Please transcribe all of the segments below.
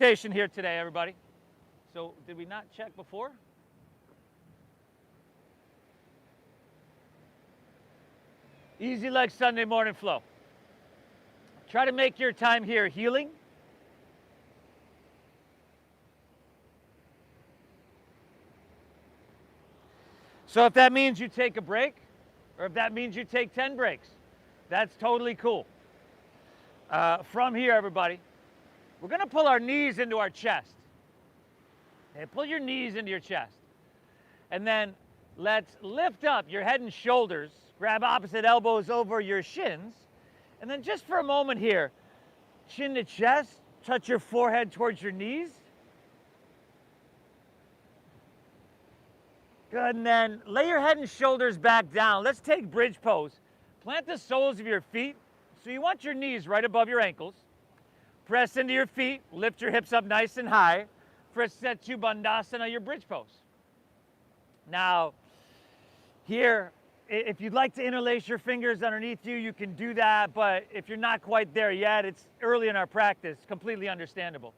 Salutation here today, everybody. So did we not check before? Easy like Sunday morning flow. Try to make your time here healing. So if that means you take a break, or if that means you take 10 breaks, that's totally cool. From here, everybody, we're gonna pull our knees into our chest. Okay, pull your knees into your chest. And then let's lift up your head and shoulders, grab opposite elbows over your shins, and then just for a moment here, chin to chest, touch your forehead towards your knees. Good, and then lay your head and shoulders back down. Let's take bridge pose. Plant the soles of your feet. So you want your knees right above your ankles. Press into your feet, lift your hips up nice and high for a Setu Bandhasana, your bridge pose. Now, here, if you'd like to interlace your fingers underneath you, you can do that, but if you're not quite there yet, it's early in our practice, completely understandable.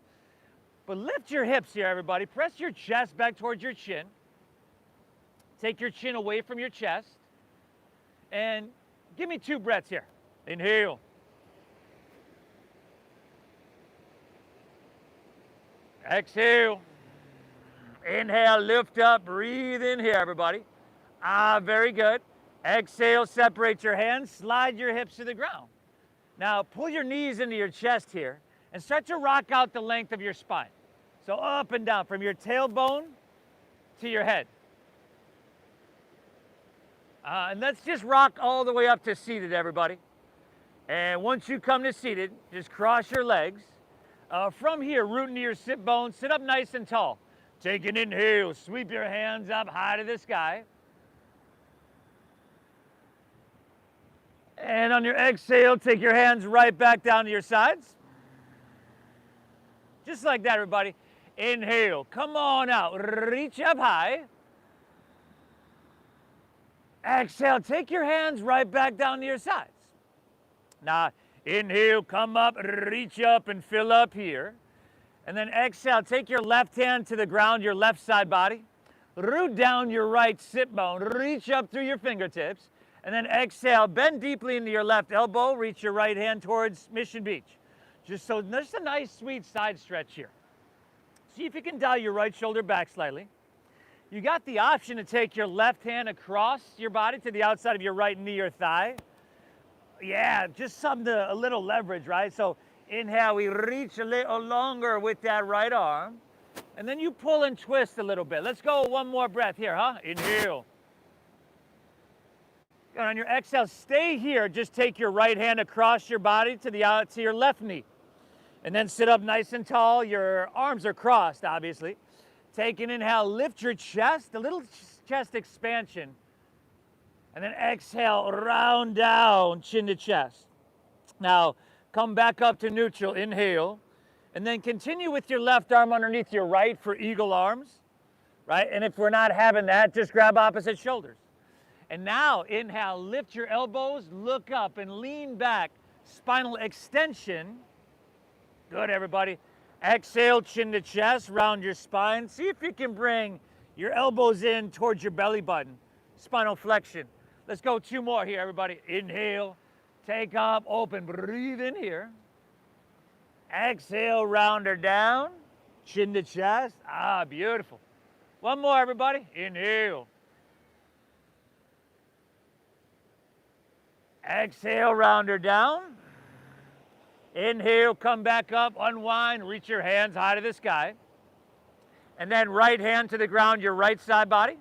But lift your hips here, everybody. Press your chest back towards your chin. Take your chin away from your chest. And give me 2 breaths here. Inhale. Exhale. Inhale, lift up, breathe in here, everybody. Very good. Exhale, separate your hands, slide your hips to the ground. Now, pull your knees into your chest here and start to rock out the length of your spine. So up and down from your tailbone to your head. And let's just rock all the way up to seated, everybody. And once you come to seated, just cross your legs. From here, root into your sit bones, sit up nice and tall. Take an inhale, sweep your hands up high to the sky. And on your exhale, take your hands right back down to your sides. Just like that, everybody. Inhale, come on out, reach up high. Exhale, take your hands right back down to your sides. Now, inhale, come up, reach up and fill up here. And then exhale, take your left hand to the ground, your left side body. Root down your right sit bone, reach up through your fingertips. And then exhale, bend deeply into your left elbow, reach your right hand towards Mission Beach. Just a nice, sweet side stretch here. See if you can dial your right shoulder back slightly. You got the option to take your left hand across your body to the outside of your right knee or thigh. Yeah, just a little leverage, right? So inhale, we reach a little longer with that right arm. And then you pull and twist a little bit. Let's go one more breath here, huh? Inhale. And on your exhale, stay here. Just take your right hand across your body to your left knee. And then sit up nice and tall. Your arms are crossed, obviously. Take an inhale, lift your chest, a little chest expansion. And then exhale, round down, chin to chest. Now, come back up to neutral, inhale. And then continue with your left arm underneath your right for eagle arms, right? And if we're not having that, just grab opposite shoulders. And now, inhale, lift your elbows, look up and lean back, spinal extension. Good, everybody. Exhale, chin to chest, round your spine. See if you can bring your elbows in towards your belly button. Spinal flexion. Let's go 2 more here, everybody. Inhale, take up, open, breathe in here. Exhale, round her down, chin to chest. Beautiful. One more, everybody. Inhale. Exhale, round her down. Inhale, come back up, unwind, reach your hands high to the sky. And then right hand to the ground, your right side body.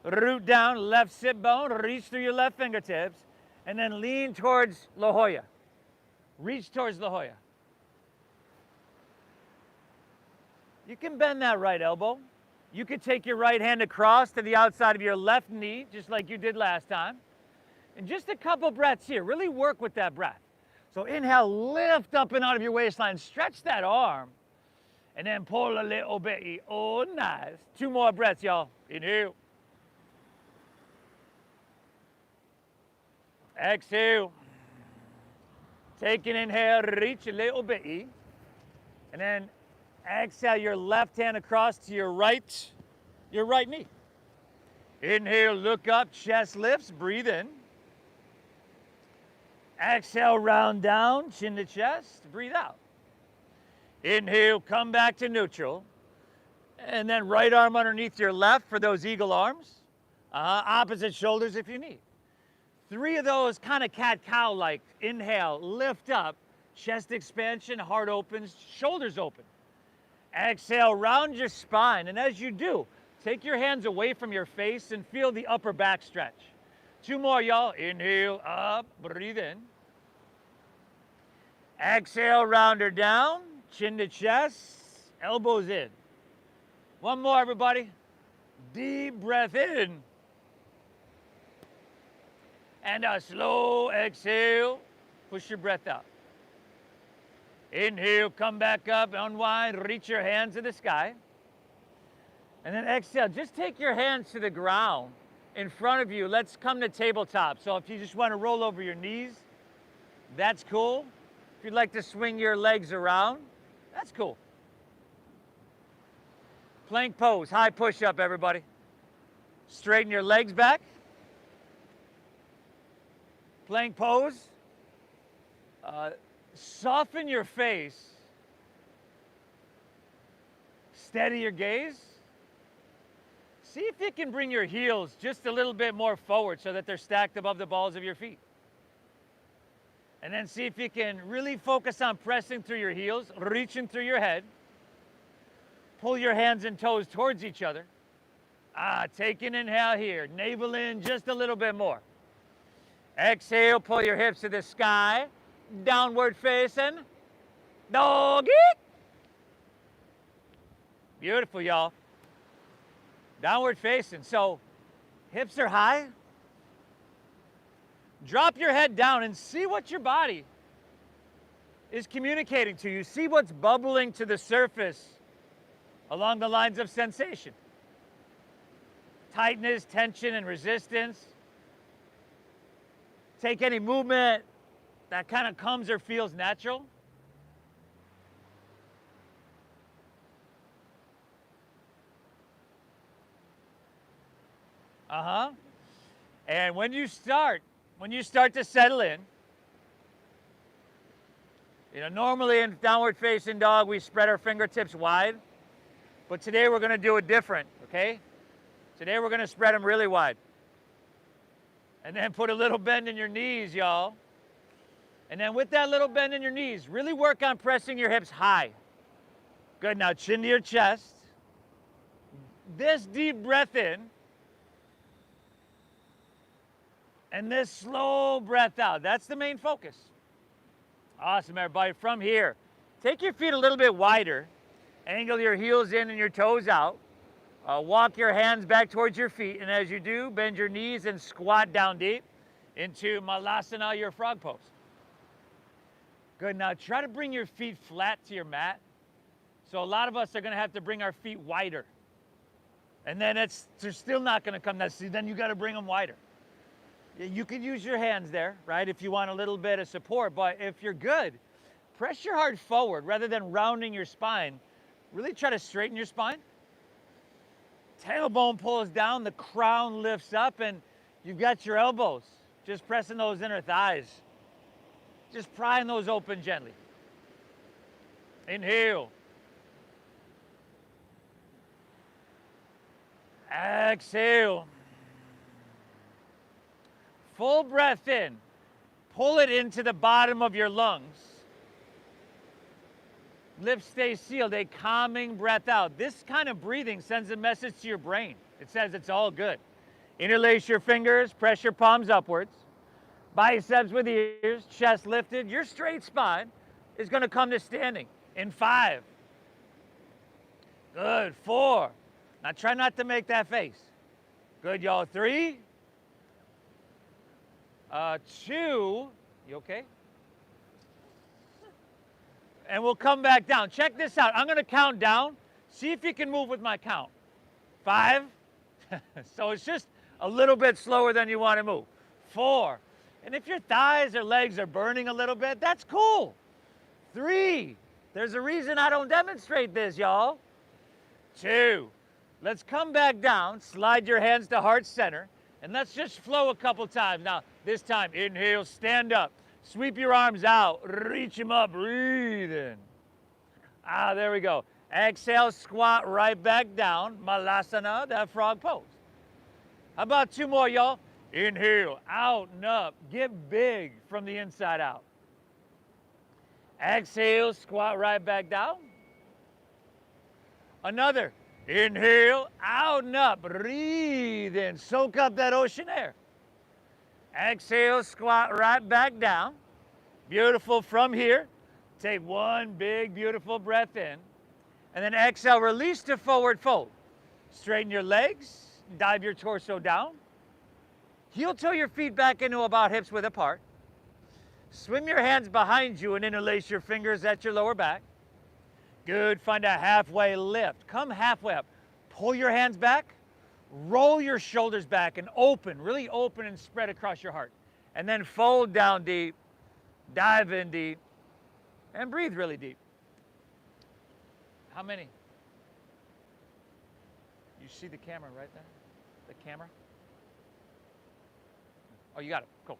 Root down, left sit bone, reach through your left fingertips. And then lean towards La Jolla. Reach towards La Jolla. You can bend that right elbow. You could take your right hand across to the outside of your left knee, just like you did last time. And just a couple breaths here. Really work with that breath. So inhale, lift up and out of your waistline. Stretch that arm. And then pull a little bit. Oh, nice. 2 more breaths, y'all. Inhale. Exhale. Take an inhale, reach a little bit. And then Exhale your left hand across to your right knee. Inhale, look up, chest lifts, breathe in. Exhale, round down, chin to chest, breathe out. Inhale, come back to neutral. And then right arm underneath your left for those eagle arms. Opposite shoulders if you need. 3 of those kind of cat-cow like. Inhale, lift up, chest expansion, heart opens, shoulders open. Exhale, round your spine. And as you do, take your hands away from your face and feel the upper back stretch. 2 more, y'all. Inhale, up, breathe in. Exhale, round her down, chin to chest, elbows in. 1 more, everybody. Deep breath in. And a slow exhale. Push your breath out. Inhale, come back up, unwind, reach your hands to the sky. And then exhale, just take your hands to the ground in front of you. Let's come to tabletop. So if you just want to roll over your knees, that's cool. If you'd like to swing your legs around, that's cool. Plank pose, high push-up, everybody. Straighten your legs back. Plank pose. Soften your face. Steady your gaze. See if you can bring your heels just a little bit more forward so that they're stacked above the balls of your feet. And then see if you can really focus on pressing through your heels, reaching through your head. Pull your hands and toes towards each other. Take an inhale here. Navel in just a little bit more. Exhale, pull your hips to the sky. Downward facing. Doggy. Beautiful, y'all. Downward facing. So hips are high. Drop your head down and see what your body is communicating to you. See what's bubbling to the surface along the lines of sensation. Tightness, tension, and resistance. Take any movement that kind of comes or feels natural. And when you start to settle in, normally in downward facing dog, we spread our fingertips wide, but today we're going to do it different, okay? Today we're going to spread them really wide. And then put a little bend in your knees, y'all. And then with that little bend in your knees, really work on pressing your hips high. Good, now chin to your chest. This deep breath in. And this slow breath out. That's the main focus. Awesome, everybody. From here, take your feet a little bit wider. Angle your heels in and your toes out. Walk your hands back towards your feet. And as you do, bend your knees and squat down deep into Malasana, your frog pose. Good. Now try to bring your feet flat to your mat. So a lot of us are going to have to bring our feet wider. And then they're still not going to come. Then you got to bring them wider. You could use your hands there, right, if you want a little bit of support. But if you're good, press your heart forward rather than rounding your spine. Really try to straighten your spine. Tailbone pulls down, the crown lifts up, and you've got your elbows. Just pressing those inner thighs. Just prying those open gently. Inhale. Exhale. Full breath in. Pull it into the bottom of your lungs. Lips stay sealed, a calming breath out. This kind of breathing sends a message to your brain. It says it's all good. Interlace your fingers, press your palms upwards. Biceps with ears, chest lifted. Your straight spine is going to come to standing in 5. Good, 4. Now try not to make that face. Good, y'all. 3. 2. You okay? And we'll come back down. Check this out. I'm going to count down. See if you can move with my count. 5. So it's just a little bit slower than you want to move. 4. And if your thighs or legs are burning a little bit, that's cool. 3. There's a reason I don't demonstrate this, y'all. 2. Let's come back down, slide your hands to heart center, and let's just flow a couple times. Now, this time, inhale, stand up. Sweep your arms out, reach them up, breathe in. There we go. Exhale, squat right back down, malasana, that frog pose. How about 2 more, y'all? Inhale, out and up. Get big from the inside out. Exhale, squat right back down. Another. Inhale, out and up. Breathe in. Soak up that ocean air. Exhale, squat right back down. Beautiful. From here, take 1 big, beautiful breath in. And then exhale, release to forward fold. Straighten your legs. Dive your torso down. Heel toe your feet back into about hips width apart. Swim your hands behind you and interlace your fingers at your lower back. Good. Find a halfway lift. Come halfway up. Pull your hands back. Roll your shoulders back and open, really open and spread across your heart. And then fold down deep, dive in deep, and breathe really deep. How many? You see the camera right there? The camera? Oh, you got it. Cool.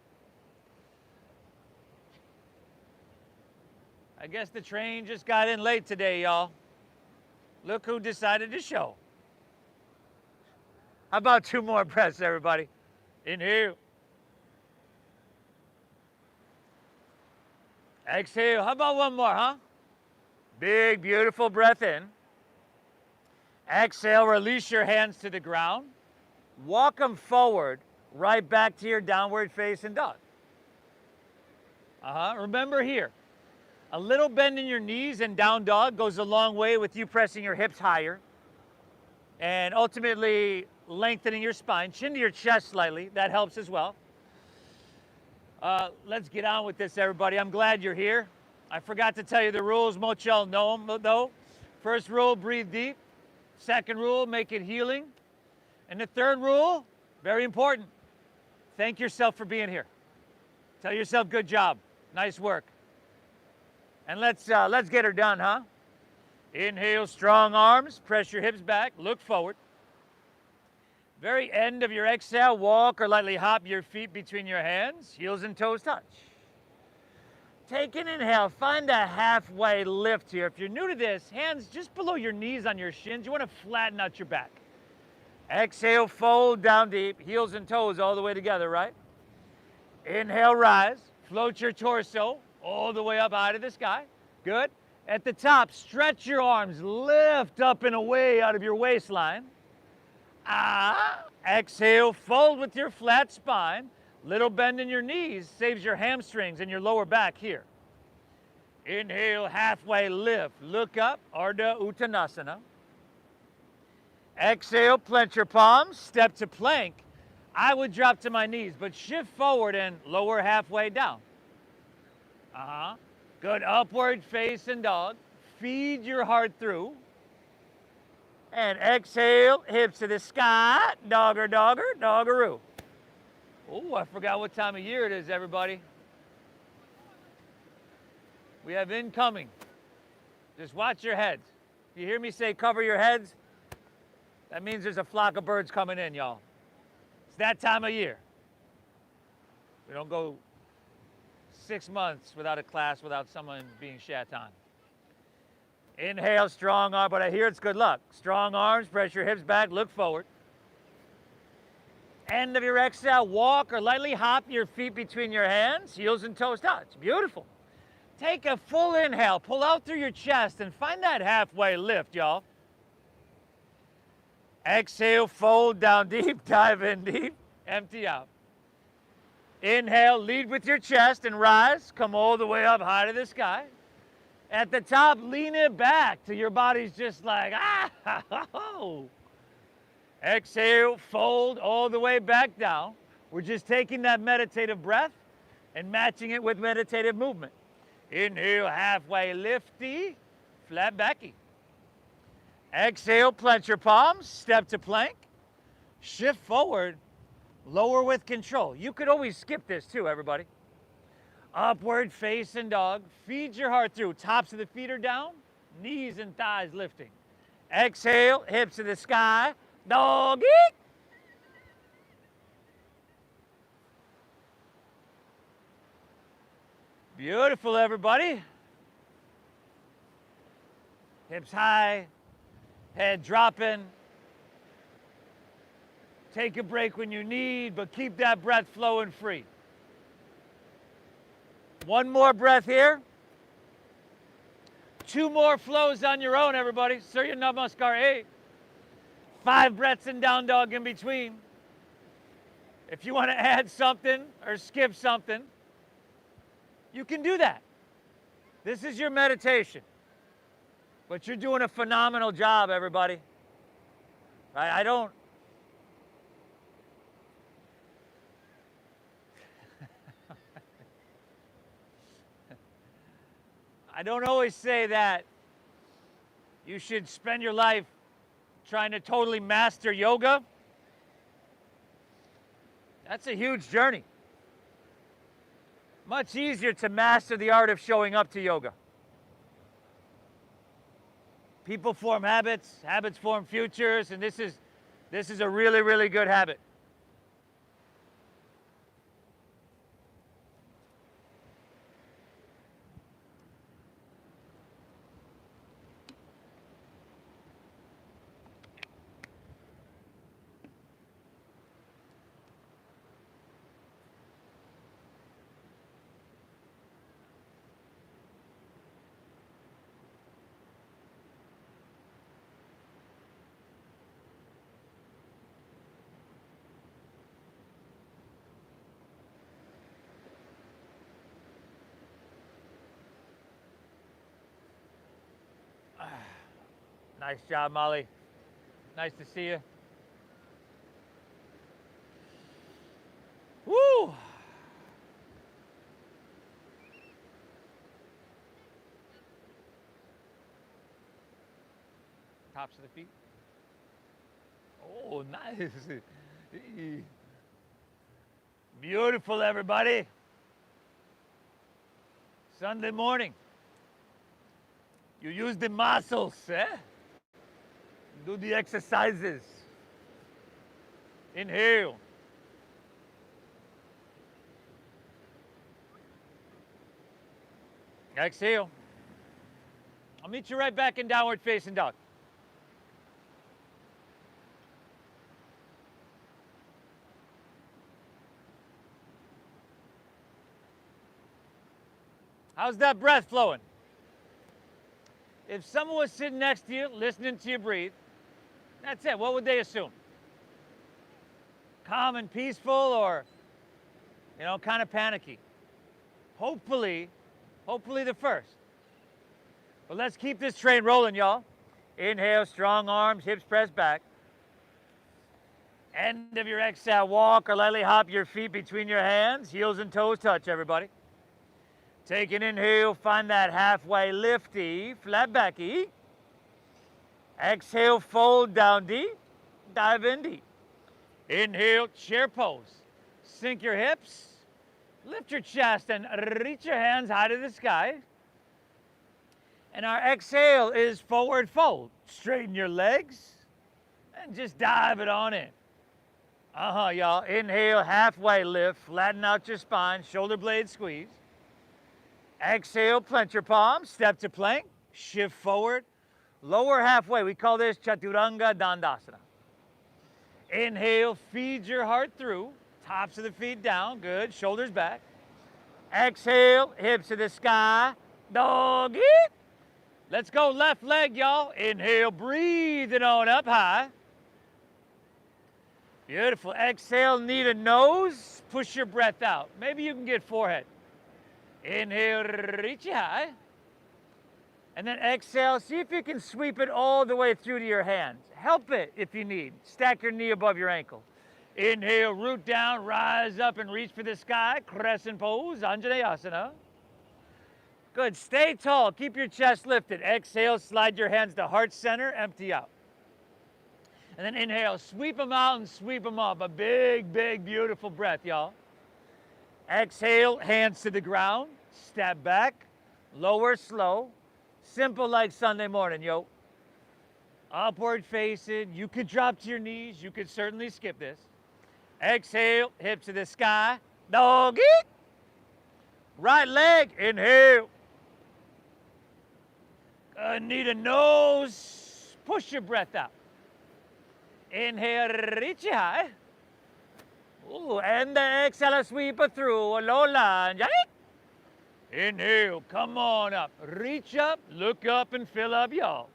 I guess the train just got in late today, y'all. Look who decided to show. How about 2 more breaths, everybody? Inhale. Exhale. How about 1 more, huh? Big, beautiful breath in. Exhale, release your hands to the ground. Walk them forward, right back to your downward facing dog. Remember here, a little bend in your knees and down dog goes a long way with you pressing your hips higher and ultimately lengthening your spine. Chin to your chest slightly. That helps as well. Let's get on with this, everybody. I'm glad you're here. I forgot to tell you the rules. Most y'all know them, though. First rule, breathe deep. Second rule, make it healing. And the third rule, very important, thank yourself for being here. Tell yourself, good job, nice work. And let's get her done, huh? Inhale, strong arms, press your hips back, look forward. Very end of your exhale, walk or lightly hop your feet between your hands, heels and toes touch. Take an inhale, find a halfway lift here. If you're new to this, hands just below your knees on your shins. You want to flatten out your back. Exhale, fold down deep, heels and toes all the way together, right? Inhale, rise, float your torso all the way up high to the sky. Good. At the top, stretch your arms, lift up and away out of your waistline. Exhale, fold with your flat spine. Little bend in your knees saves your hamstrings and your lower back here. Inhale, halfway lift. Look up, Ardha Uttanasana. Exhale, plant your palms, step to plank. I would drop to my knees, but shift forward and lower halfway down. Good, upward facing dog. Feed your heart through. And exhale, hips to the sky. Dogger, dogger, doggeroo. Oh, I forgot what time of year it is, everybody. We have incoming. Just watch your heads. You hear me say cover your heads? That means there's a flock of birds coming in, y'all. It's that time of year. We don't go 6 months without a class without someone being shat on. Inhale, strong arm, but I hear it's good luck. Strong arms, press your hips back, look forward. End of your exhale, walk or lightly hop your feet between your hands, heels and toes touch. Beautiful. Take a full inhale, pull out through your chest and find that halfway lift, y'all. Exhale, fold down deep, dive in deep, empty out. Inhale, lead with your chest and rise, come all the way up high to the sky. At the top, lean it back till your body's just like, oh. Exhale, fold all the way back down. We're just taking that meditative breath and matching it with meditative movement. Inhale, halfway lifty, flat backy. Exhale, plant your palms, step to plank. Shift forward, lower with control. You could always skip this too, everybody. Upward facing dog. Feed your heart through. Tops of the feet are down. Knees and thighs lifting. Exhale, hips to the sky. Doggy. Beautiful, everybody. Hips high, head dropping. Take a break when you need, but keep that breath flowing free. One more breath here. 2 more flows on your own, everybody. Surya Namaskar 5 breaths in down dog in between. If you want to add something or skip something, you can do that. This is your meditation. But you're doing a phenomenal job, everybody. Right? I don't always say that you should spend your life trying to totally master yoga. That's a huge journey. Much easier to master the art of showing up to yoga. People form habits, habits form futures, and this is a really, really good habit. Nice job, Molly. Nice to see you. Woo! Tops of the feet. Oh, nice. Beautiful, everybody. Sunday morning. You use the muscles, eh? Do the exercises. Inhale. Exhale. I'll meet you right back in downward facing dog. How's that breath flowing? If someone was sitting next to you, listening to you breathe, that's it. What would they assume? Calm and peaceful, or, kind of panicky? Hopefully the first. But let's keep this train rolling, y'all. Inhale, strong arms, hips pressed back. End of your exhale, walk or lightly hop your feet between your hands. Heels and toes touch, everybody. Take an inhale, find that halfway lifty, flat backy. Exhale, fold down deep, dive in deep. Inhale, chair pose. Sink your hips, lift your chest, and reach your hands high to the sky. And our exhale is forward fold. Straighten your legs, and just dive it on in. Y'all. Inhale, halfway lift, flatten out your spine, shoulder blade squeeze. Exhale, plant your palms, step to plank, shift forward, lower halfway. We call this Chaturanga Dandasana. Inhale, feed your heart through, tops of the feet down, good, shoulders back. Exhale, hips to the sky, doggy. Let's go left leg, y'all. Inhale, breathe it on up high. Beautiful. Exhale, knee to nose, push your breath out. Maybe you can get forehead. Inhale, reach it high. And then exhale, see if you can sweep it all the way through to your hands. Help it if you need. Stack your knee above your ankle. Inhale, root down, rise up and reach for the sky. Crescent pose, Anjaneyasana. Good, stay tall, keep your chest lifted. Exhale, slide your hands to heart center, empty out. And then inhale, sweep them out and sweep them up. A big, big, beautiful breath, y'all. Exhale, hands to the ground, step back, lower slow, simple like Sunday morning, yo. Upward facing, you could drop to your knees, you could certainly skip this. Exhale, hips to the sky, doggy. Right leg, inhale. Need a nose, push your breath out. Inhale, reach it high. Ooh, and the exhale, sweep it through, a low lunge. Inhale, come on up. Reach up, look up, and fill up, y'all.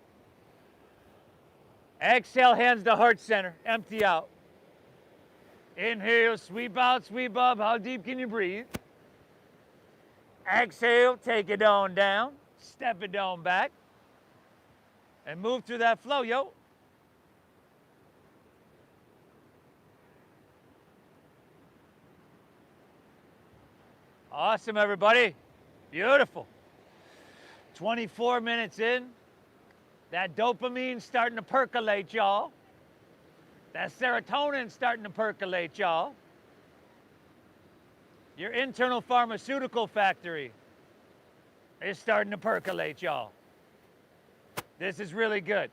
Exhale, hands to heart center, empty out. Inhale, sweep out, sweep up. How deep can you breathe? Exhale, take it on down, step it on back, and move through that flow, yo. Awesome, everybody. Beautiful. 24 minutes in. That dopamine starting to percolate, y'all. That serotonin starting to percolate, y'all. Your internal pharmaceutical factory is starting to percolate, y'all. This is really good.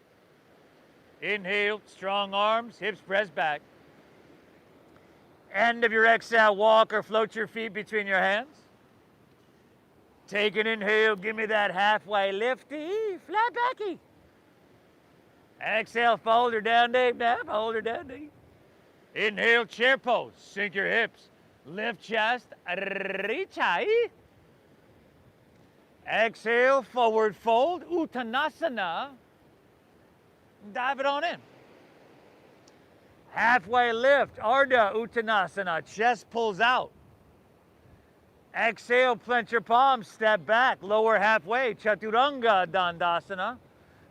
Inhale, strong arms, hips pressed back. End of your exhale, walk or float your feet between your hands. Take an inhale, give me that halfway lifty, flat backy. Exhale, fold her down deep, hold her down deep. Inhale, chair pose, sink your hips. Lift chest, reach high. Exhale, forward fold, Uttanasana. Dive it on in. Halfway lift, Ardha Uttanasana, chest pulls out. Exhale, clench your palms, step back, lower halfway, Chaturanga Dandasana.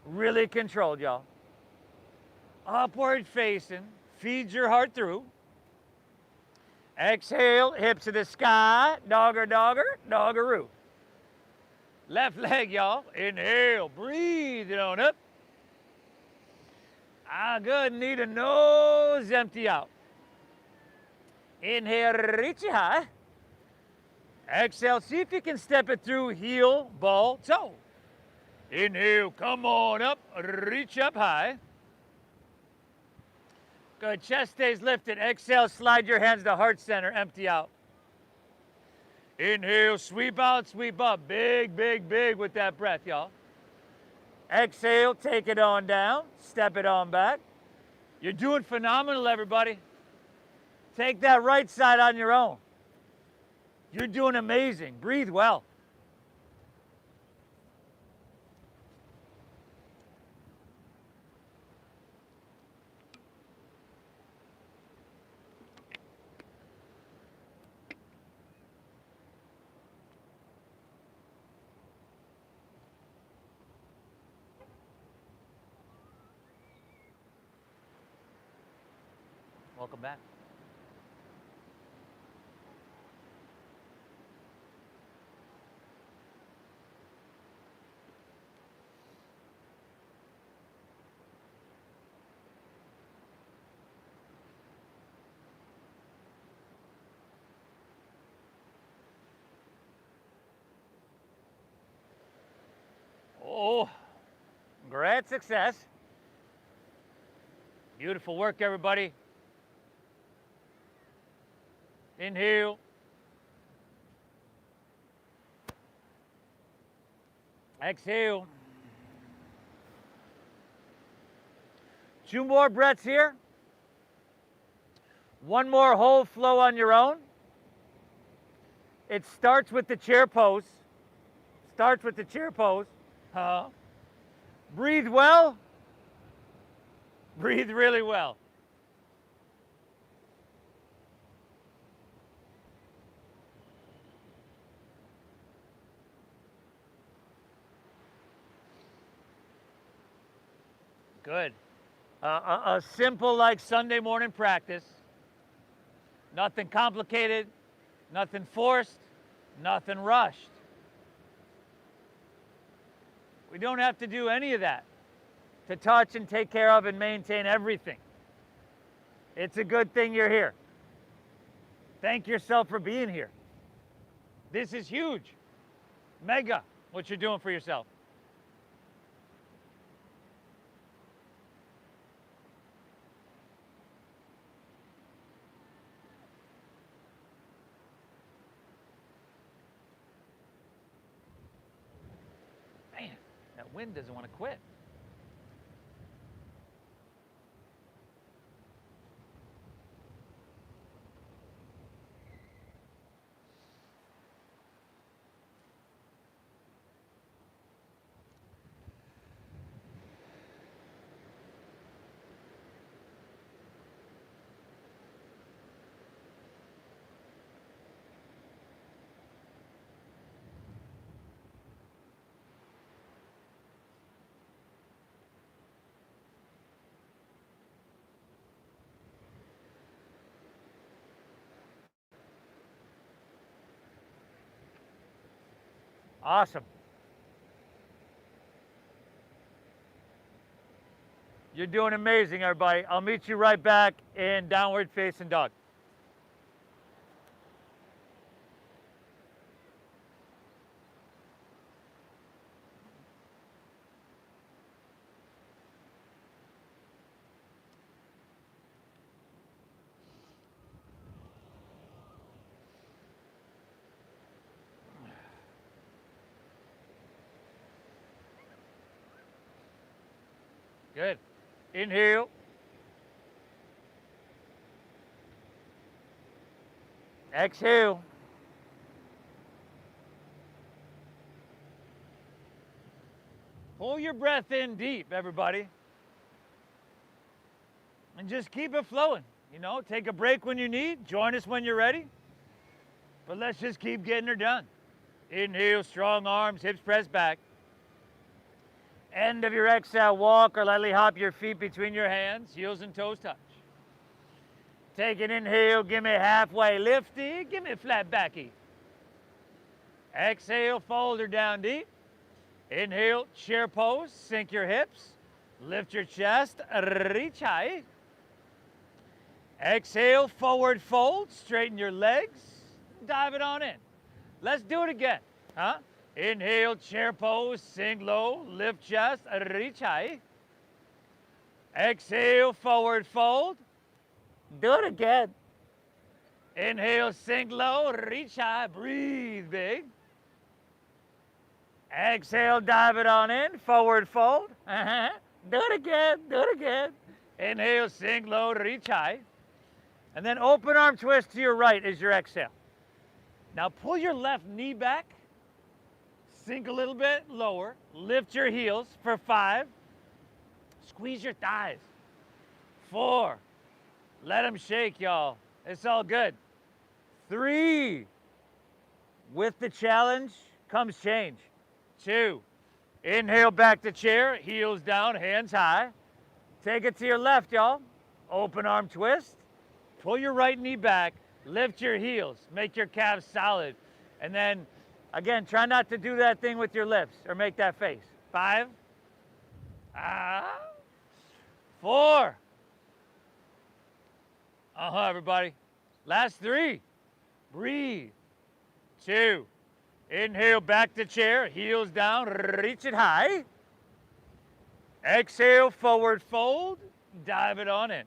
Really controlled, y'all. Upward facing, feed your heart through. Exhale, hips to the sky, dogger, dogger, doggeroo. Left leg, y'all. Inhale, breathe it on up. Good, need a nose, empty out. Inhale, reach it high. Exhale, see if you can step it through heel, ball, toe. Inhale, come on up, reach up high. Good, chest stays lifted. Exhale, slide your hands to heart center, empty out. Inhale, sweep out, sweep up. Big, big, big with that breath, y'all. Exhale, take it on down, step it on back. You're doing phenomenal, everybody. Take that right side on your own. You're doing amazing. Breathe well. Welcome back. Oh, great success. Beautiful work, everybody. Inhale. Exhale. 2 more breaths here. 1 more whole flow on your own. It starts with the chair pose. Starts with the chair pose. Breathe well. Breathe really well. Good. A simple like Sunday morning practice. Nothing complicated, nothing forced, nothing rushed. We don't have to do any of that to touch and take care of and maintain everything. It's a good thing you're here. Thank yourself for being here. This is huge. Mega, what you're doing for yourself. Man, that wind doesn't want to quit. Awesome. You're doing amazing, everybody. I'll meet you right back in downward facing dog. Good. Inhale. Exhale. Pull your breath in deep, everybody. And just keep it flowing. You know, take a break when you need. Join us when you're ready. But let's just keep getting her done. Inhale, strong arms, hips pressed back. End of your exhale, walk or lightly hop your feet between your hands, heels and toes touch. Take an inhale, give me halfway lifty, give me a flat backy. Exhale, fold her down deep. Inhale, chair pose, sink your hips, lift your chest, reach high. Exhale, forward fold, straighten your legs, dive it on in. Let's do it again, huh? Inhale, chair pose, sink low, lift chest, reach high. Exhale, forward fold. Do it again. Inhale, sink low, reach high, breathe big. Exhale, dive it on in, forward fold. Do it again, do it again. Inhale, sink low, reach high. And then open arm twist to your right as your exhale. Now pull your left knee back. Sink a little bit lower. Lift your heels for 5. Squeeze your thighs. 4. Let them shake, y'all. It's all good. 3. With the challenge comes change. 2. Inhale back to chair. Heels down, hands high. Take it to your left, y'all. Open arm twist. Pull your right knee back. Lift your heels. Make your calves solid. And then again, try not to do that thing with your lips or make that face. 5. 4. Everybody. Last 3. Breathe. 2. Inhale, back to chair. Heels down. Reach it high. Exhale, forward fold. Dive it on in.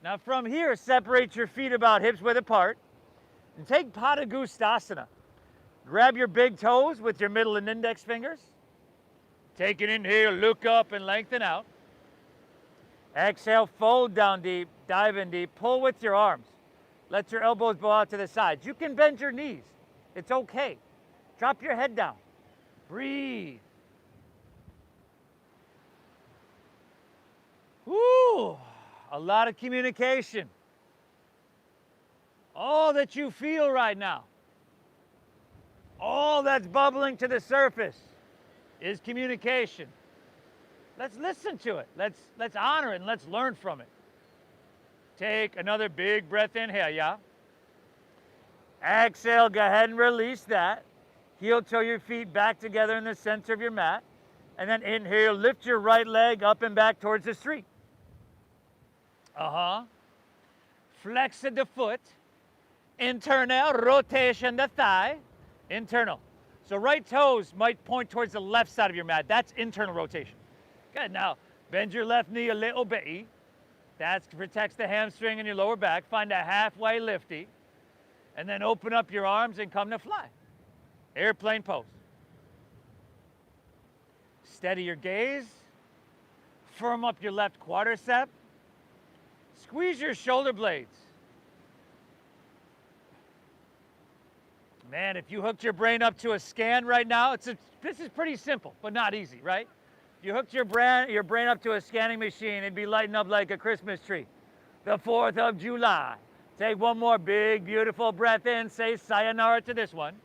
Now from here, separate your feet about hips width apart. And take Padangusthasana. Grab your big toes with your middle and index fingers. Take an inhale, look up and lengthen out. Exhale, fold down deep, dive in deep, pull with your arms. Let your elbows bow out to the sides. You can bend your knees. It's okay. Drop your head down. Breathe. Woo! A lot of communication. All that you feel right now, all that's bubbling to the surface is communication. Let's listen to it. Let's honor it and let's learn from it. Take another big breath in here, yeah? Exhale, go ahead and release that. Heel toe your feet back together in the center of your mat. And then inhale, lift your right leg up and back towards the street. Flex the foot. Internal rotation the thigh. Internal. So right toes might point towards the left side of your mat. That's internal rotation. Good. Now, bend your left knee a little bit. That protects the hamstring and your lower back. Find a halfway lifty. And then open up your arms and come to fly. Airplane pose. Steady your gaze. Firm up your left quadricep. Squeeze your shoulder blades. Man, if you hooked your brain up to a scan right now, this is pretty simple, but not easy, right? If you hooked your brain up to a scanning machine, it'd be lighting up like a Christmas tree. The 4th of July. Take one more big, beautiful breath in. Say sayonara to this one.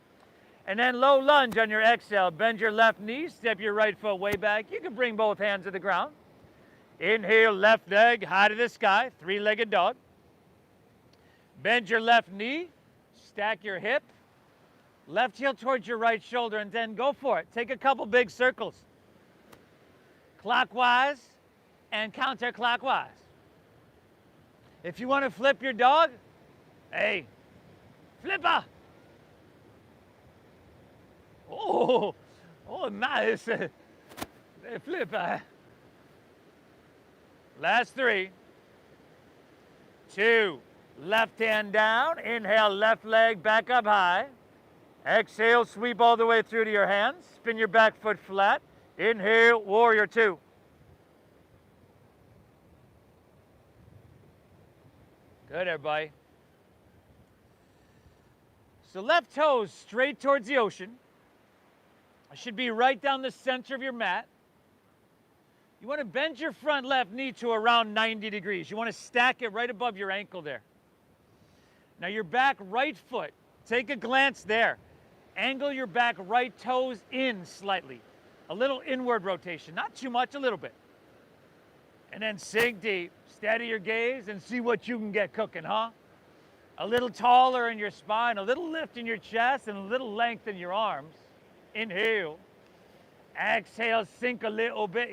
And then low lunge on your exhale. Bend your left knee. Step your right foot way back. You can bring both hands to the ground. Inhale, left leg high to the sky. 3-legged dog. Bend your left knee. Stack your hip. Left heel towards your right shoulder, and then go for it. Take a couple big circles. Clockwise and counterclockwise. If you want to flip your dog, hey, flipper. Oh, nice. Flipper. Last 3. 2. Left hand down. Inhale, left leg back up high. Exhale, sweep all the way through to your hands. Spin your back foot flat. Inhale, warrior 2. Good, everybody. So left toes straight towards the ocean. It should be right down the center of your mat. You want to bend your front left knee to around 90 degrees. You want to stack it right above your ankle there. Now your back right foot, take a glance there. Angle your back right toes in slightly. A little inward rotation, not too much, a little bit. And then sink deep, steady your gaze, and see what you can get cooking, huh? A little taller in your spine, a little lift in your chest, and a little length in your arms. Inhale. Exhale, sink a little bit,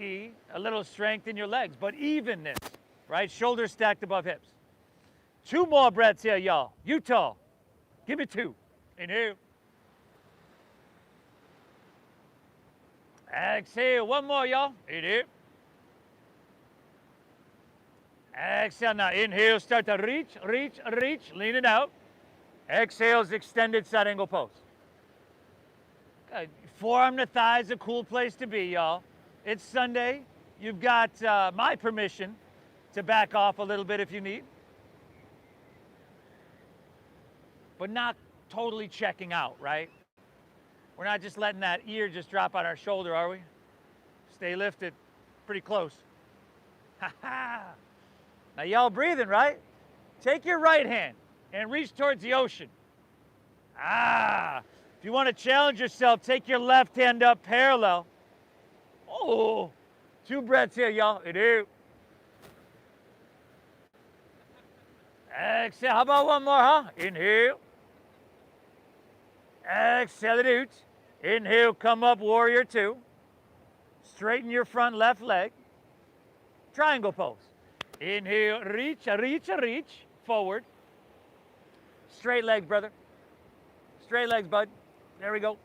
a little strength in your legs, but evenness, right? Shoulders stacked above hips. 2 more breaths here, y'all. You tall. Give me 2. Inhale. Exhale, 1 more, y'all. Inhale. Exhale, now inhale, start to reach, lean it out. Exhale's extended side angle pose. Good. Forearm to thigh is a cool place to be, y'all. It's Sunday. You've got my permission to back off a little bit if you need. But not totally checking out, right? We're not just letting that ear just drop on our shoulder, are we? Stay lifted, pretty close. Now y'all breathing, right? Take your right hand and reach towards the ocean. If you want to challenge yourself, take your left hand up parallel. 2 breaths here, y'all. Inhale. Exhale. How about 1 more, huh? Inhale. Exhale it out. Inhale, come up, warrior 2. Straighten your front left leg. Triangle pose. Inhale, reach, forward. Straight legs, brother. Straight legs, bud. There we go.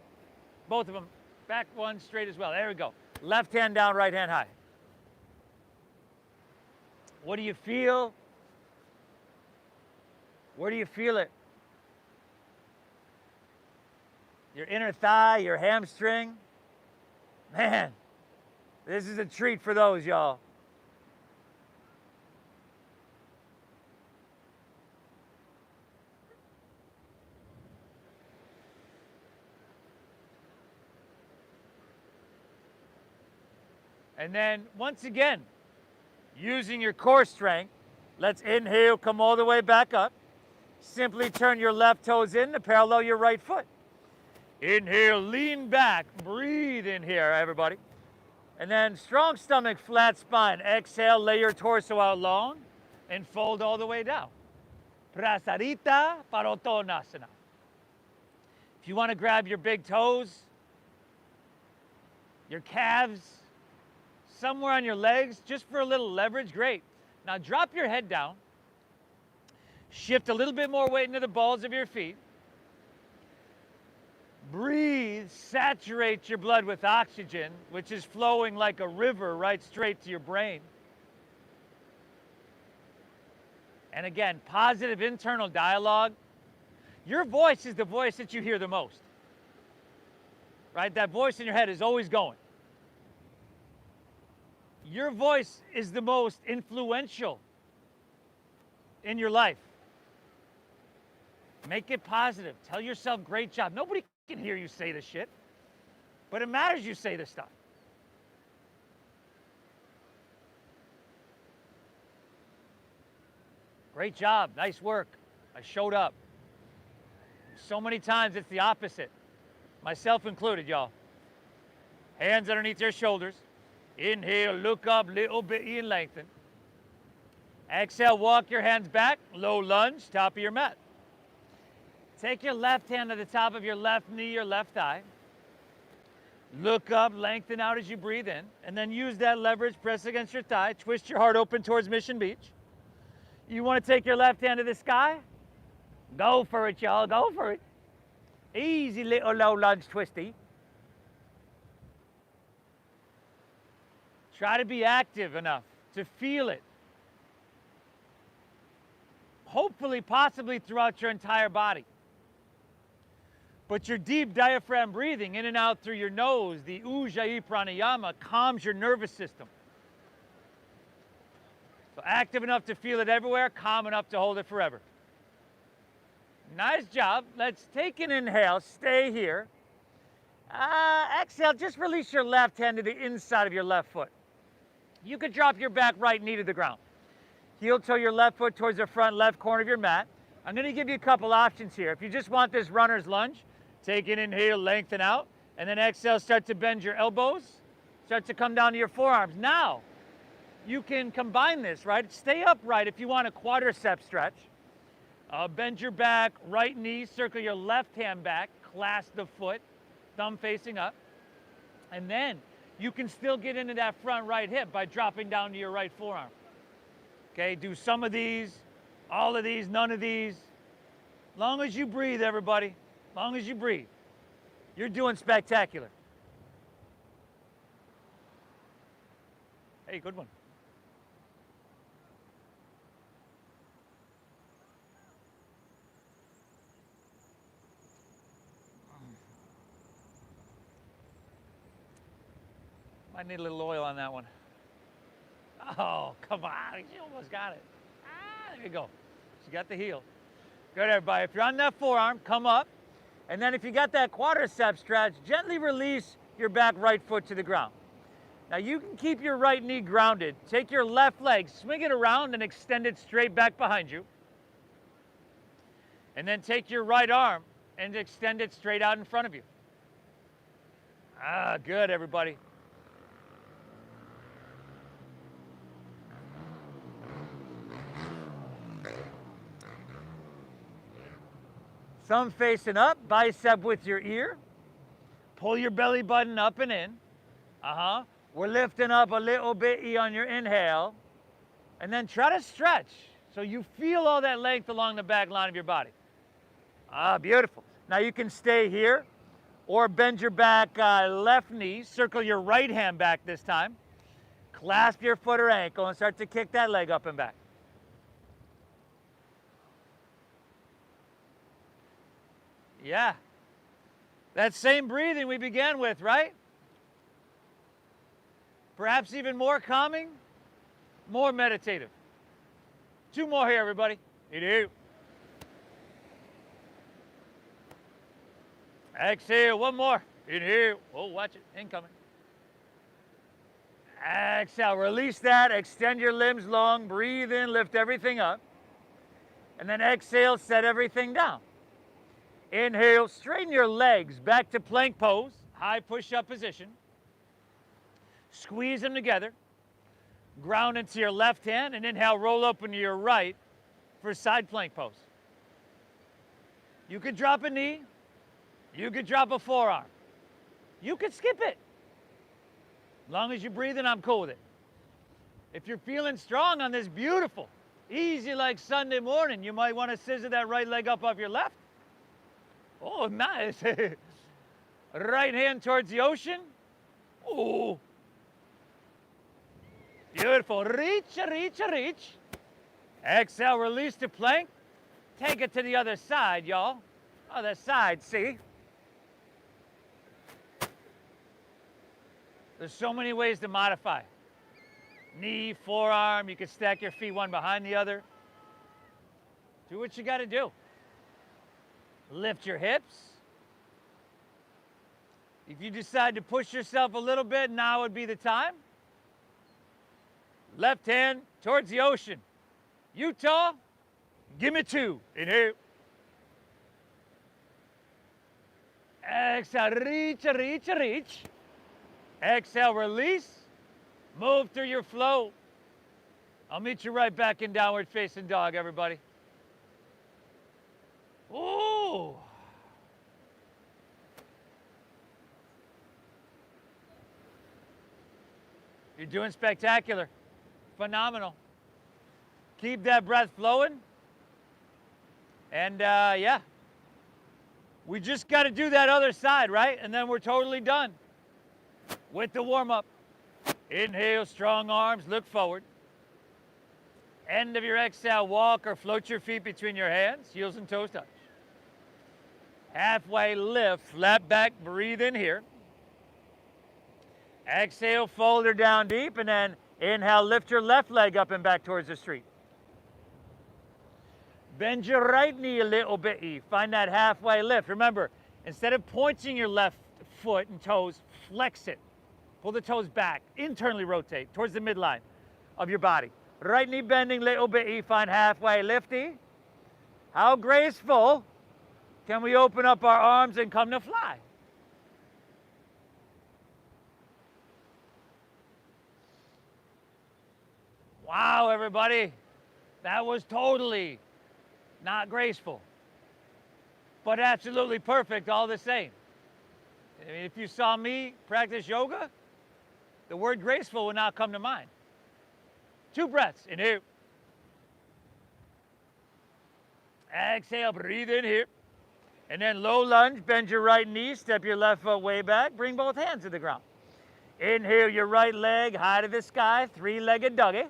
Both of them. Back one straight as well. There we go. Left hand down, right hand high. What do you feel? Where do you feel it? Your inner thigh, your hamstring. Man, this is a treat for those, y'all. And then, once again, using your core strength, let's inhale, come all the way back up. Simply turn your left toes in to parallel your right foot. Inhale, lean back, breathe in here, everybody. And then strong stomach, flat spine. Exhale, lay your torso out long and fold all the way down. Prasarita Padottanasana. If you want to grab your big toes, your calves, somewhere on your legs, just for a little leverage, great. Now drop your head down. Shift a little bit more weight into the balls of your feet. Breathe, saturate your blood with oxygen, which is flowing like a river right straight to your brain. And again, positive internal dialogue. Your voice is the voice that you hear the most, right? That voice in your head is always going. Your voice is the most influential in your life. Make it positive. Tell yourself, great job. Nobody can hear you say this shit, but it matters you say this stuff. Great job. Nice work. I showed up. So many times it's the opposite, myself included, y'all. Hands underneath your shoulders. Inhale, look up, little bit and lengthen. Exhale, walk your hands back, low lunge, top of your mat. Take your left hand to the top of your left knee or left thigh. Look up, lengthen out as you breathe in, and then use that leverage, press against your thigh, twist your heart open towards Mission Beach. You want to take your left hand to the sky? Go for it, y'all, go for it. Easy little low lunge twisty. Try to be active enough to feel it. Hopefully, possibly throughout your entire body. But your deep diaphragm breathing in and out through your nose, the Ujjayi pranayama, calms your nervous system. So active enough to feel it everywhere, calm enough to hold it forever. Nice job. Let's take an inhale, stay here. Exhale, just release your left hand to the inside of your left foot. You could drop your back right knee to the ground. Heel toe your left foot towards the front left corner of your mat. I'm going to give you a couple options here. If you just want this runner's lunge, take an inhale, lengthen out, and then exhale, start to bend your elbows, start to come down to your forearms. Now, you can combine this, right? Stay upright if you want a quadricep stretch. Bend your back, right knee, circle your left hand back, clasp the foot, thumb facing up. And then you can still get into that front right hip by dropping down to your right forearm. Okay, do some of these, all of these, none of these. Long as you breathe, everybody. Long as you breathe. You're doing spectacular. Hey, good one. Might need a little oil on that one. Oh, come on. You almost got it. There you go. You got the heel. Good, everybody. If you're on that forearm, come up. And then if you got that quadricep stretch, gently release your back right foot to the ground. Now you can keep your right knee grounded. Take your left leg, swing it around and extend it straight back behind you. And then take your right arm and extend it straight out in front of you. Good, everybody. Thumb facing up, bicep with your ear. Pull your belly button up and in. We're lifting up a little bit on your inhale. And then try to stretch so you feel all that length along the back line of your body. Beautiful. Now you can stay here or bend your back left knee. Circle your right hand back this time. Clasp your foot or ankle and start to kick that leg up and back. Yeah. That same breathing we began with, right? Perhaps even more calming, more meditative. Two more here, everybody. Inhale. Exhale, one more. Inhale. Oh, watch it, incoming. Exhale, release that, extend your limbs long, breathe in, lift everything up. And then exhale, set everything down. Inhale, straighten your legs back to plank pose, high push-up position. Squeeze them together. Ground into your left hand, and inhale, roll open to your right for side plank pose. You could drop a knee. You could drop a forearm. You could skip it. As long as you're breathing, I'm cool with it. If you're feeling strong on this beautiful, easy like Sunday morning, you might want to scissor that right leg up off your left. Oh, nice. Right hand towards the ocean. Ooh. Beautiful. Reach, reach, reach. Exhale, release to plank. Take it to the other side, y'all. Other side, see? There's so many ways to modify. Knee, forearm, you can stack your feet one behind the other. Do what you got to do. Lift your hips. If you decide to push yourself a little bit, now would be the time. Left hand towards the ocean. Utah, give me 2. Inhale. Exhale, reach, reach, reach. Exhale, release. Move through your flow. I'll meet you right back in downward facing dog, everybody. Ooh. You're doing spectacular. Phenomenal. Keep that breath flowing. And yeah, we just got to do that other side, right? And then we're totally done with the warm-up. Inhale, strong arms, look forward. End of your exhale, walk or float your feet between your hands, heels and toes touch. Halfway lift, flat back, breathe in here. Exhale, fold her down deep, and then inhale, lift your left leg up and back towards the street. Bend your right knee a little bit, find that halfway lift. Remember, instead of pointing your left foot and toes, flex it. Pull the toes back, internally rotate towards the midline of your body. Right knee bending, little bit, find halfway lifty. How graceful can we open up our arms and come to fly? Wow, everybody, that was totally not graceful, but absolutely perfect all the same. I mean, if you saw me practice yoga, the word graceful would not come to mind. 2 breaths, inhale. Exhale, breathe in here. And then low lunge, bend your right knee, step your left foot way back, bring both hands to the ground. Inhale your right leg high to the sky, 3-legged doggy.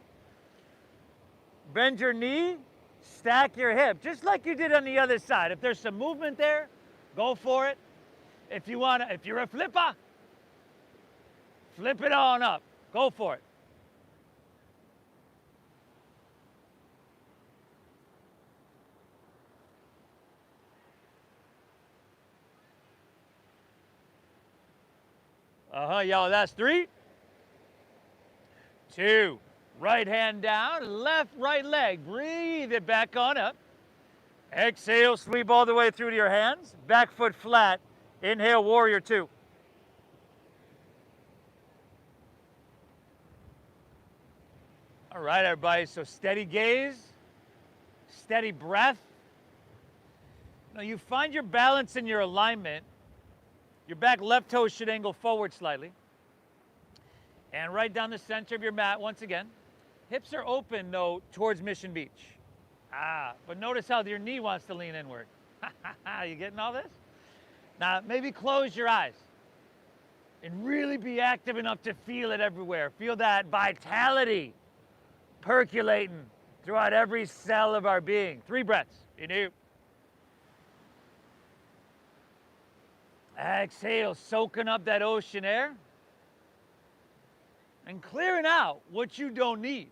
Bend your knee, stack your hip, just like you did on the other side. If there's some movement there, go for it. If you're a flipper, flip it on up. Go for it. Y'all, that's 3, 2. Right hand down, left, right leg. Breathe it back on up. Exhale, sweep all the way through to your hands. Back foot flat. Inhale, warrior 2. All right, everybody, so steady gaze, steady breath. Now you find your balance and your alignment. Your back left toe should angle forward slightly. And right down the center of your mat once again. Hips are open, though, towards Mission Beach. But notice how your knee wants to lean inward. You getting all this? Now, maybe close your eyes and really be active enough to feel it everywhere. Feel that vitality percolating throughout every cell of our being. 3 breaths. Inhale. Exhale, soaking up that ocean air and clearing out what you don't need.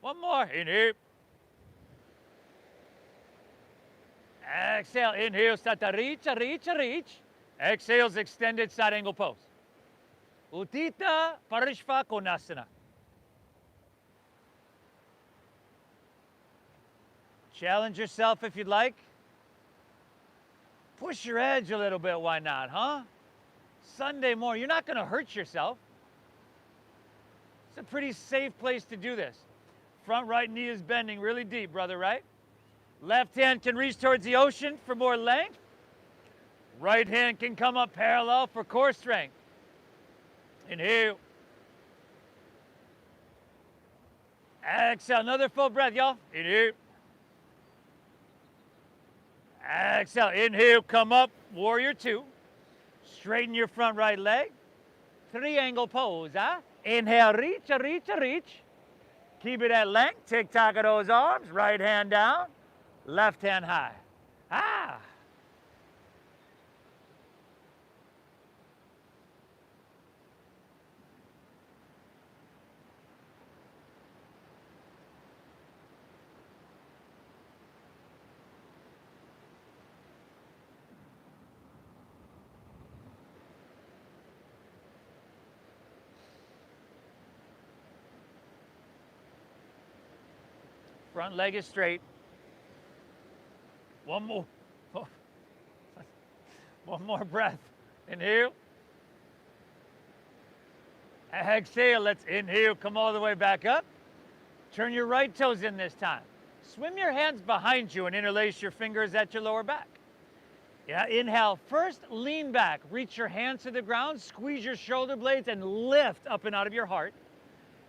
One more. Inhale. Exhale. Inhale. Start to reach, reach, reach. Exhales, extended side angle pose. Uttita Parishva Konasana. Challenge yourself if you'd like. Push your edge a little bit, why not, huh? Sunday morning, you're not going to hurt yourself. It's a pretty safe place to do this. Front right knee is bending really deep, brother, right? Left hand can reach towards the ocean for more length. Right hand can come up parallel for core strength. Inhale. Exhale, another full breath, y'all. Inhale. Exhale, inhale, come up, warrior 2. Straighten your front right leg. Triangle pose, huh? Inhale, reach, reach, reach. Keep it at length. Tick-tock of those arms. Right hand down, left hand high. Ah! Front leg is straight. One more. One more breath. Inhale. Exhale. Let's inhale. Come all the way back up. Turn your right toes in this time. Swim your hands behind you and interlace your fingers at your lower back. Yeah, inhale. First, lean back. Reach your hands to the ground. Squeeze your shoulder blades and lift up and out of your heart.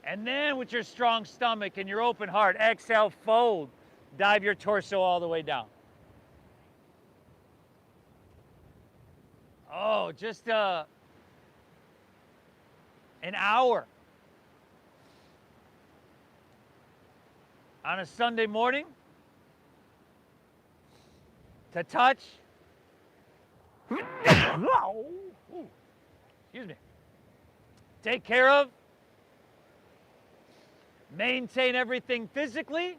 And then with your strong stomach and your open heart, exhale, fold. Dive your torso all the way down. Oh, just an hour on a Sunday morning to touch. Excuse me. Take care of. Maintain everything physically,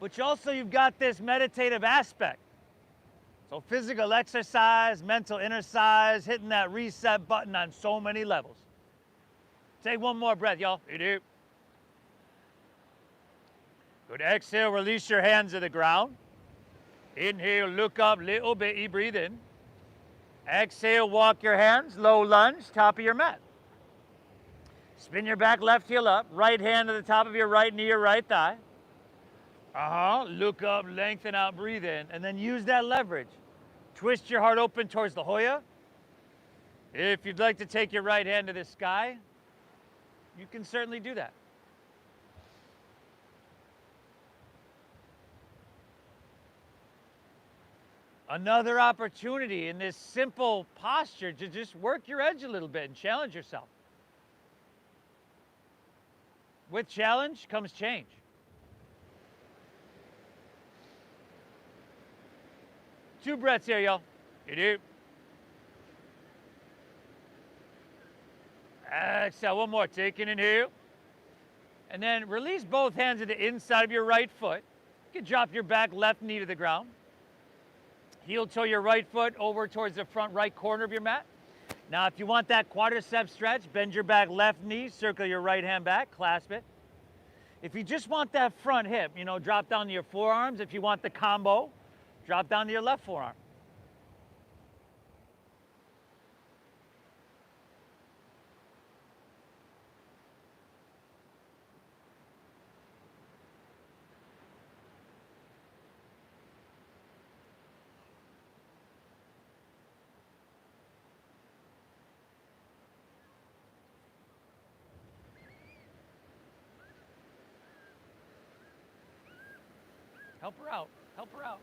but you've got this meditative aspect. So physical exercise, mental exercise, hitting that reset button on so many levels. Take one more breath, y'all. Good. Exhale, release your hands to the ground. Inhale, look up, little bit, breathe in. Exhale, walk your hands, low lunge, top of your mat. Spin your back left heel up, right hand to the top of your right knee or right thigh. Look up, lengthen out, breathe in, and then use that leverage. Twist your heart open towards the Hoya. If you'd like to take your right hand to the sky, you can certainly do that. Another opportunity in this simple posture to just work your edge a little bit and challenge yourself. With challenge comes change. Two breaths here, y'all. You do. Exhale, one more. Take an inhale. And then release both hands to the inside of your right foot. You can drop your back left knee to the ground. Heel toe your right foot over towards the front right corner of your mat. Now, if you want that quadricep stretch, bend your back left knee, circle your right hand back, clasp it. If you just want that front hip, drop down to your forearms. If you want the combo, drop down to your left forearm. Help her out. Help her out.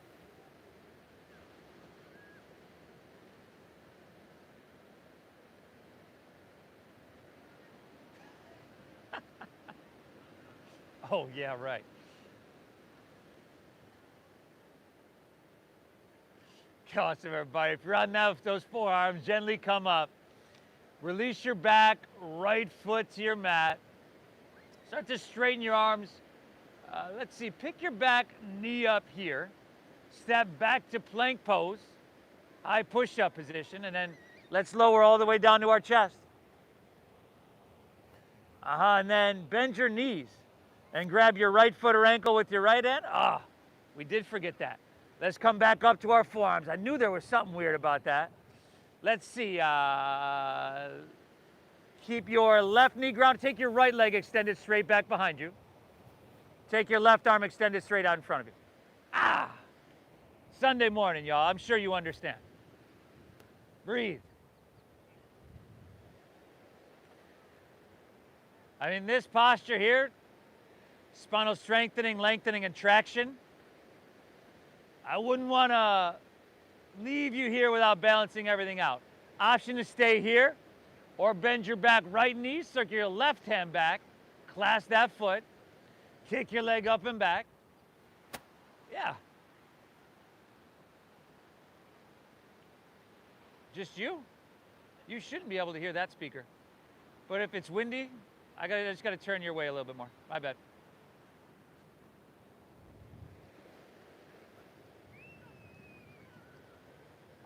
Oh, yeah, right. Awesome, everybody. If you're on now with those forearms, gently come up. Release your back, right foot to your mat. Start to straighten your arms. Let's see, pick your back knee up here. Step back to plank pose, high push-up position, and then let's lower all the way down to our chest. And then bend your knees and grab your right foot or ankle with your right hand. We did forget that. Let's come back up to our forearms. I knew there was something weird about that. Let's see. Keep your left knee grounded. Take your right leg extended straight back behind you. Take your left arm extended straight out in front of you. Sunday morning, y'all. I'm sure you understand. Breathe. This posture here, spinal strengthening, lengthening, and traction. I wouldn't want to leave you here without balancing everything out. Option to stay here or bend your back right knee, circle your left hand back, clasp that foot, kick your leg up and back. Yeah. Just you? You shouldn't be able to hear that speaker. But if it's windy, I just got to turn your way a little bit more. My bad.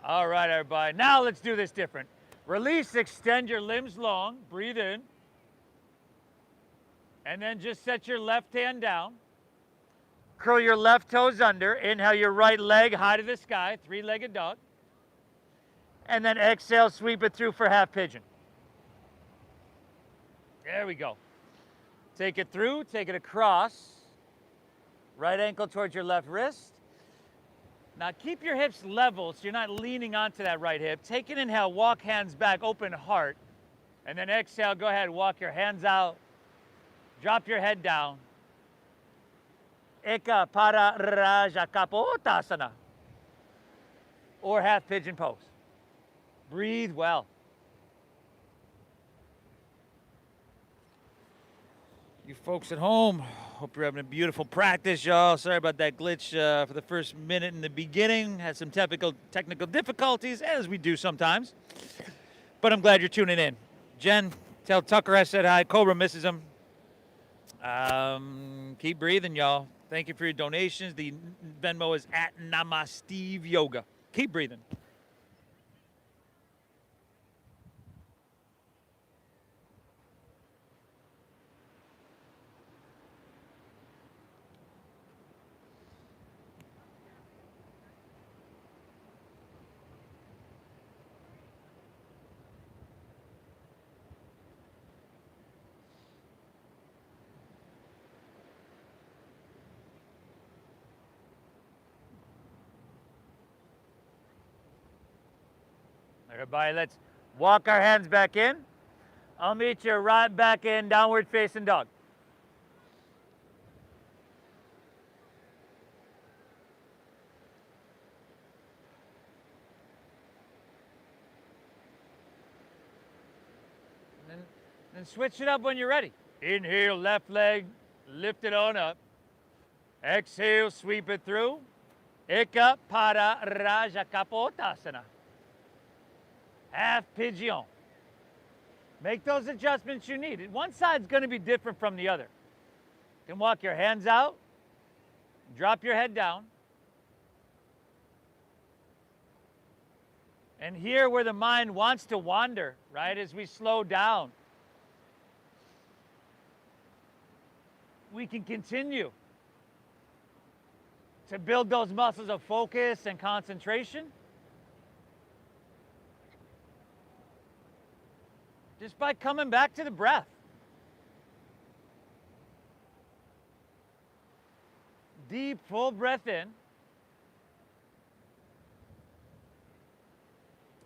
All right, everybody. Now let's do this different. Release, extend your limbs long. Breathe in. And then just set your left hand down. Curl your left toes under. Inhale your right leg high to the sky, three-legged dog. And then exhale, sweep it through for half pigeon. There we go. Take it through, take it across. Right ankle towards your left wrist. Now keep your hips level so you're not leaning onto that right hip. Take an inhale, walk hands back, open heart. And then exhale, go ahead, walk your hands out. Drop your head down. Eka para raja kapotasana. Or half pigeon pose. Breathe well. You folks at home, hope you're having a beautiful practice, y'all. Sorry about that glitch for the first minute in the beginning. Had some technical difficulties, as we do sometimes. But I'm glad you're tuning in. Jen, tell Tucker I said hi. Cobra misses him. Keep breathing, y'all. Thank you for your donations. The Venmo is at Namasteve Yoga. Keep breathing. Everybody, let's walk our hands back in. I'll meet you right back in downward facing dog. Then switch it up when you're ready. Inhale, left leg, lift it on up. Exhale, sweep it through. Eka para raja kapotasana. Half pigeon. Make those adjustments you need. One side's going to be different from the other. You can walk your hands out, drop your head down, and here where the mind wants to wander, right, as we slow down, we can continue to build those muscles of focus and concentration just by coming back to the breath. Deep, full breath in.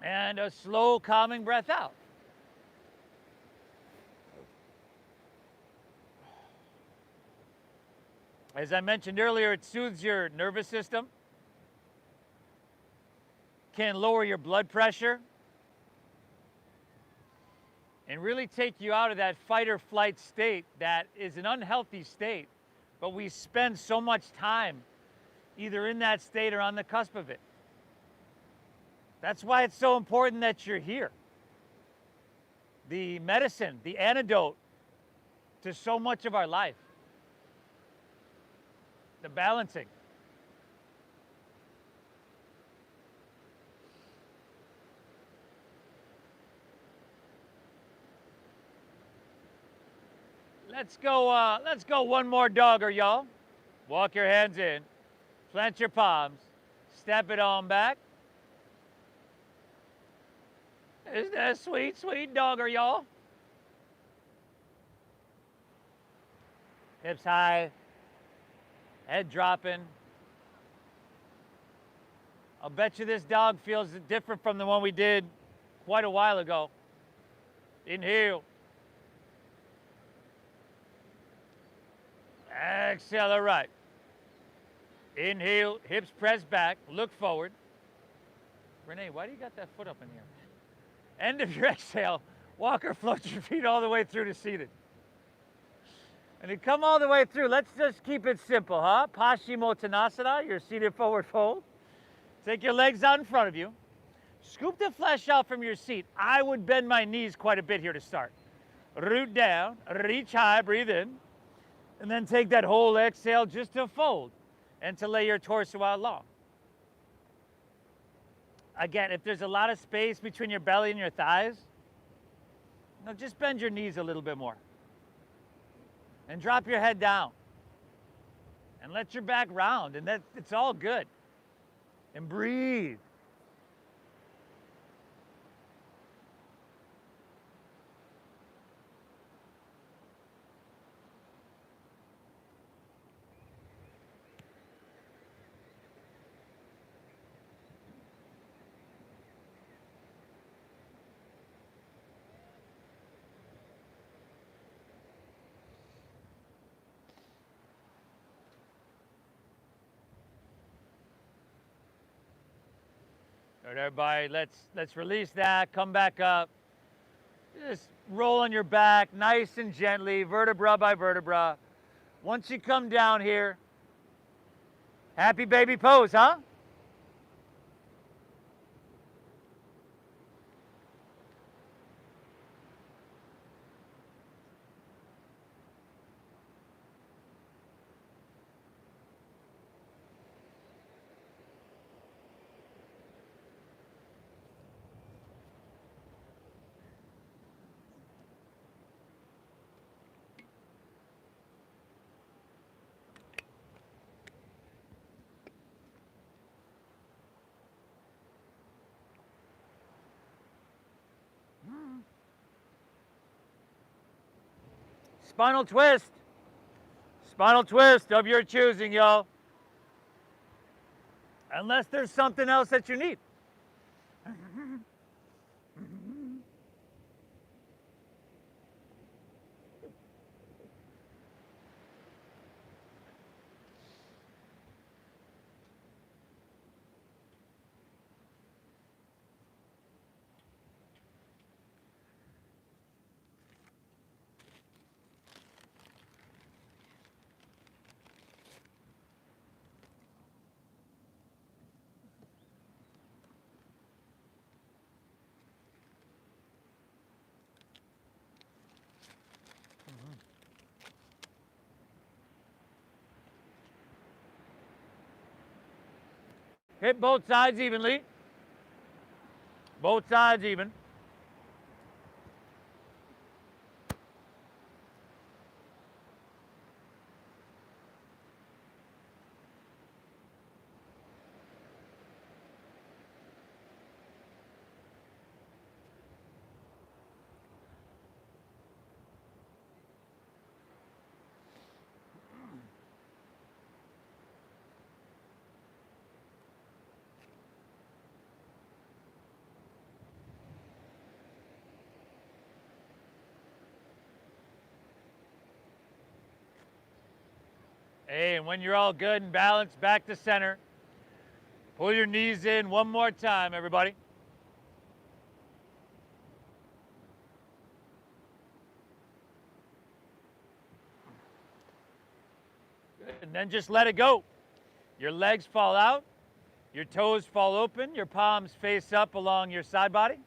And a slow, calming breath out. As I mentioned earlier, it soothes your nervous system, can lower your blood pressure, and really take you out of that fight or flight state that is an unhealthy state, but we spend so much time either in that state or on the cusp of it. That's why it's so important that you're here. The medicine, the antidote to so much of our life. The balancing. Let's go one more dogger, y'all. Walk your hands in, plant your palms, step it on back. Isn't that a sweet, sweet dogger, y'all? Hips high, head dropping. I'll bet you this dog feels different from the one we did quite a while ago. Inhale. Exhale, all right. Inhale, hips press back, look forward. Renee, why do you got that foot up in here? End of your exhale, walk or float your feet all the way through to seated. And then come all the way through. Let's just keep it simple, huh? Paschimottanasana, your seated forward fold. Take your legs out in front of you. Scoop the flesh out from your seat. I would bend my knees quite a bit here to start. Root down, reach high, breathe in. And then take that whole exhale just to fold and to lay your torso out long. Again, if there's a lot of space between your belly and your thighs, just bend your knees a little bit more. And drop your head down. And let your back round, and it's all good. And breathe. All right, everybody, let's release that, come back up. Just roll on your back, nice and gently, vertebra by vertebra. Once you come down here, happy baby pose, huh? Spinal twist. Spinal twist of your choosing, y'all. Unless there's something else that you need. Hit both sides evenly. Both sides even. Hey, and when you're all good and balanced, back to center. Pull your knees in one more time, everybody. Good. And then just let it go. Your legs fall out. Your toes fall open. Your palms face up along your side body.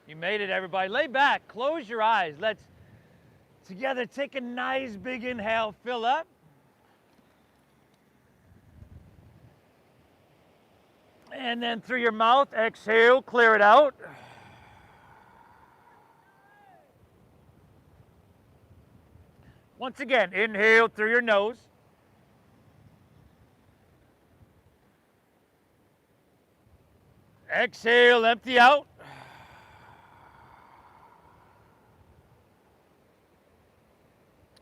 You made it, everybody. Lay back. Close your eyes. Let's together take a nice big inhale. Fill up. And then through your mouth, exhale, clear it out. Once again, inhale through your nose. Exhale, empty out.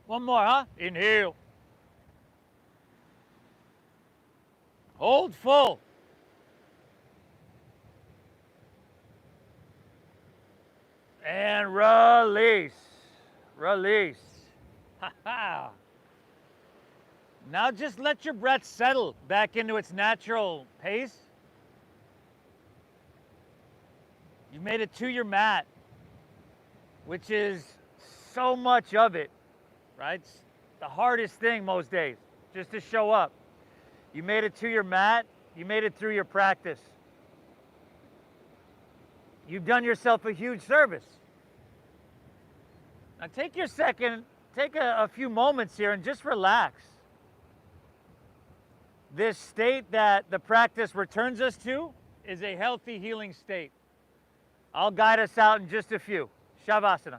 One more, huh? Inhale. Hold full. And release. Release. Ha ha. Now just let your breath settle back into its natural pace. You've made it to your mat, which is so much of it, right? It's the hardest thing most days, just to show up. You made it to your mat, you made it through your practice. You've done yourself a huge service. Now take your second, take a few moments here and just relax. This state that the practice returns us to is a healthy, healing state. I'll guide us out in just a few. Savasana.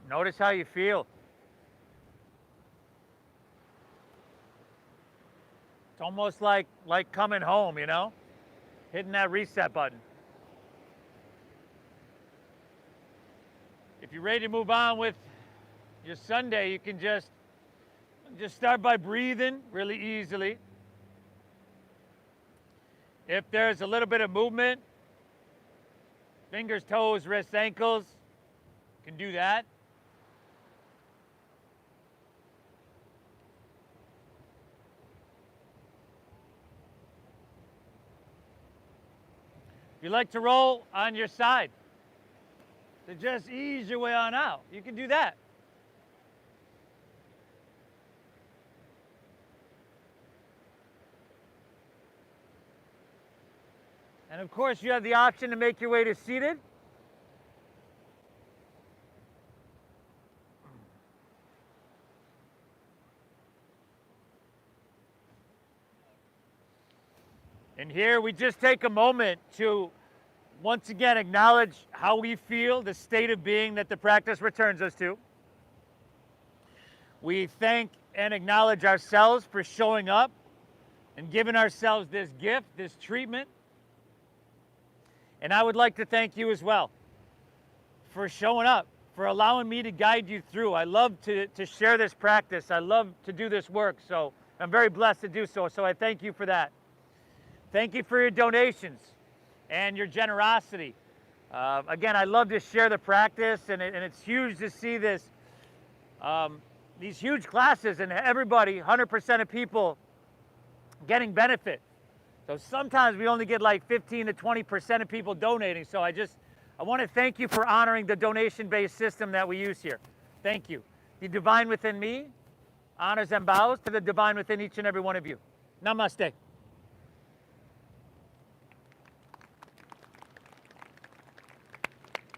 Notice how you feel. It's almost like coming home, you know? Hitting that reset button. If you're ready to move on with your Sunday, you can just start by breathing really easily. If there's a little bit of movement, fingers, toes, wrists, ankles, you can do that. If you like to roll on your side, to just ease your way on out, you can do that. And of course, you have the option to make your way to seated. And here we just take a moment to once again acknowledge how we feel, the state of being that the practice returns us to. We thank and acknowledge ourselves for showing up and giving ourselves this gift, this treatment. And I would like to thank you as well for showing up, for allowing me to guide you through. I love to share this practice. I love to do this work, so I'm very blessed to do so. So I thank you for that. Thank you for your donations and your generosity. Again, I love to share the practice, and it's huge to see this, these huge classes and everybody, 100% of people getting benefit. So sometimes we only get like 15 to 20% of people donating. So I want to thank you for honoring the donation-based system that we use here. Thank you. The divine within me honors and bows to the divine within each and every one of you. Namaste.